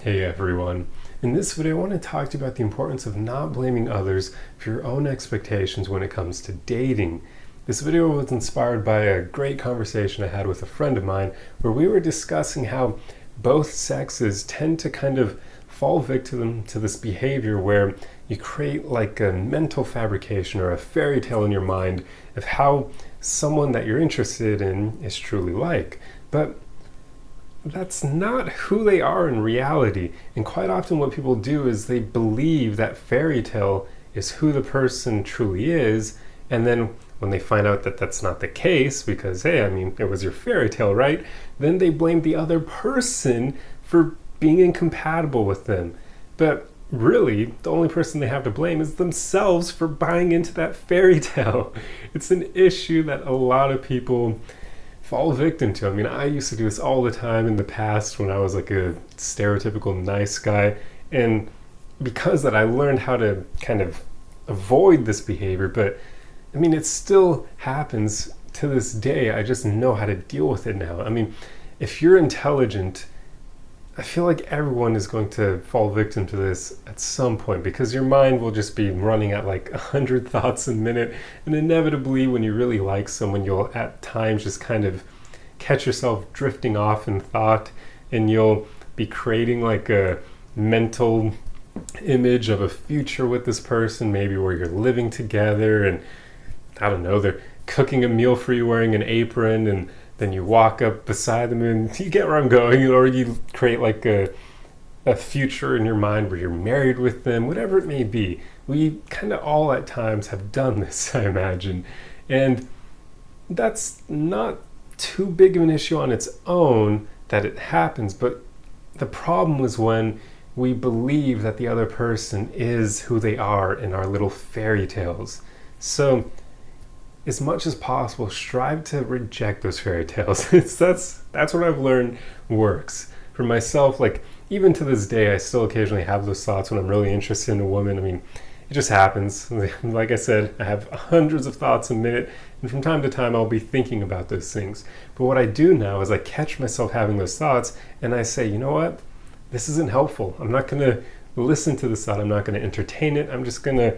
Hey everyone. In this video I want to talk to you about the importance of not blaming others for your own expectations when it comes to dating. This video was inspired by a great conversation I had with a friend of mine where we were discussing how both sexes tend to kind of fall victim to this behavior where you create like a mental fabrication or a fairy tale in your mind of how someone that you're interested in is truly like. But that's not who they are in reality. And quite often what people do is they believe that fairy tale is who the person truly is, and then when they find out that that's not the case, because hey, I mean, it was your fairy tale, right? Then they blame the other person for being incompatible with them. But really, the only person they have to blame is themselves for buying into that fairy tale. It's an issue that a lot of people fall victim to. I mean, I used to do this all the time in the past when I was like a stereotypical nice guy, and because that I learned how to kind of avoid this behavior. But I mean, it still happens to this day. I just know how to deal with it now. I mean, if you're intelligent, I feel like everyone is going to fall victim to this at some point, because your mind will just be running at like 100 thoughts a minute, and inevitably when you really like someone, you'll at times just kind of catch yourself drifting off in thought, and you'll be creating like a mental image of a future with this person, maybe where you're living together and I don't know, they're cooking a meal for you wearing an apron, and then you walk up beside them, and you get where I'm going, or you create like a future in your mind where you're married with them, whatever it may be. We kind of all at times have done this, I imagine. And that's not too big of an issue on its own that it happens, but the problem was when we believe that the other person is who they are in our little fairy tales. So as much as possible, strive to reject those fairy tales. That's what I've learned works. For myself, like even to this day, I still occasionally have those thoughts when I'm really interested in a woman. I mean, it just happens. Like I said, I have hundreds of thoughts a minute, and from time to time I'll be thinking about those things. But what I do now is I catch myself having those thoughts, and I say, you know what? This isn't helpful. I'm not going to listen to this thought. I'm not going to entertain it. I'm just going to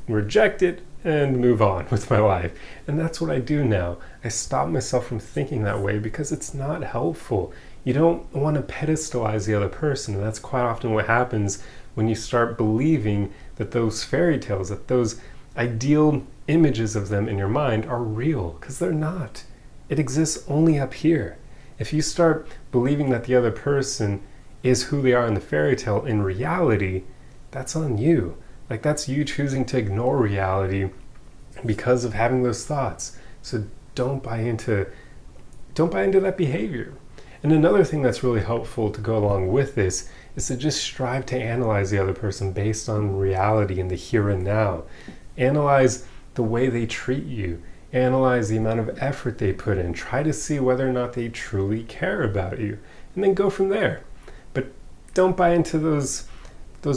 reject it and move on with my life. And that's what I do now. I stop myself from thinking that way because it's not helpful. You don't want to pedestalize the other person, and that's quite often what happens when you start believing that those fairy tales, that those ideal images of them in your mind are real, because they're not. It exists only up here. If you start believing that the other person is who they are in the fairy tale, in reality, that's on you. Like that's you choosing to ignore reality because of having those thoughts. So don't buy into that behavior. And another thing that's really helpful to go along with this is to just strive to analyze the other person based on reality in the here and now. Analyze the way they treat you. Analyze the amount of effort they put in. Try to see whether or not they truly care about you. And then go from there. But don't buy into those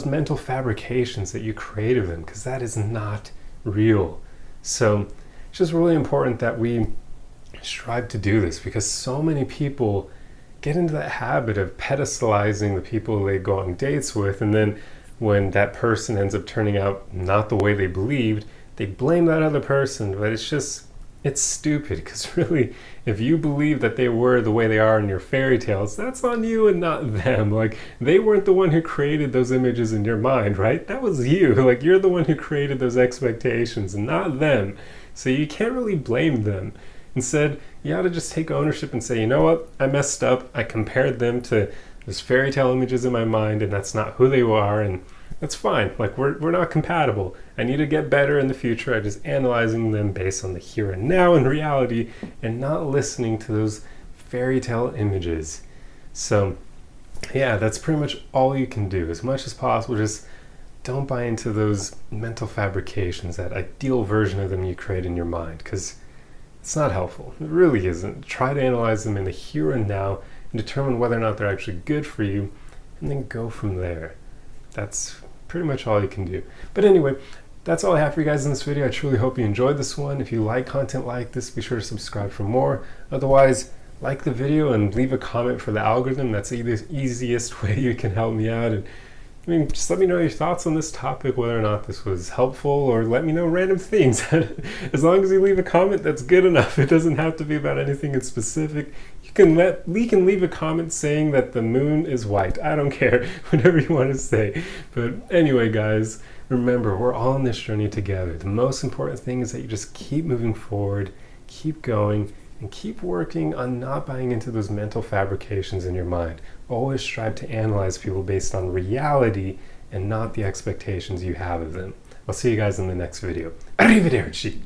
mental fabrications that you create of them, because that is not real. So it's just really important that we strive to do this, because so many people get into that habit of pedestalizing the people they go on dates with, and then when that person ends up turning out not the way they believed, they blame that other person. But it's stupid, because really, if you believe that they were the way they are in your fairy tales, that's on you and not them. Like, they weren't the one who created those images in your mind, right? That was you. Like, you're the one who created those expectations and not them. So you can't really blame them. Instead, you ought to just take ownership and say, you know what? I messed up. I compared them to those fairy tale images in my mind, and that's not who they are, and that's fine. Like, we're not compatible. I need to get better in the future. I'm just analyzing them based on the here and now in reality, and not listening to those fairy tale images. So yeah, that's pretty much all you can do. As much as possible, just don't buy into those mental fabrications, that ideal version of them you create in your mind, because it's not helpful. It really isn't. Try to analyze them in the here and now and determine whether or not they're actually good for you, and then go from there. That's pretty much all you can do. But anyway, that's all I have for you guys in this video. I truly hope you enjoyed this one. If you like content like this, be sure to subscribe for more. Otherwise, like the video and leave a comment for the algorithm. That's the easiest way you can help me out. And I mean, just let me know your thoughts on this topic, whether or not this was helpful, or let me know random things. As long as you leave a comment, that's good enough. It doesn't have to be about anything in specific. You can leave a comment saying that the moon is white. I don't care, whatever you want to say. But anyway, guys, remember, we're all on this journey together. The most important thing is that you just keep moving forward, keep going, and keep working on not buying into those mental fabrications in your mind. Always strive to analyze people based on reality and not the expectations you have of them. I'll see you guys in the next video. Arrivederci!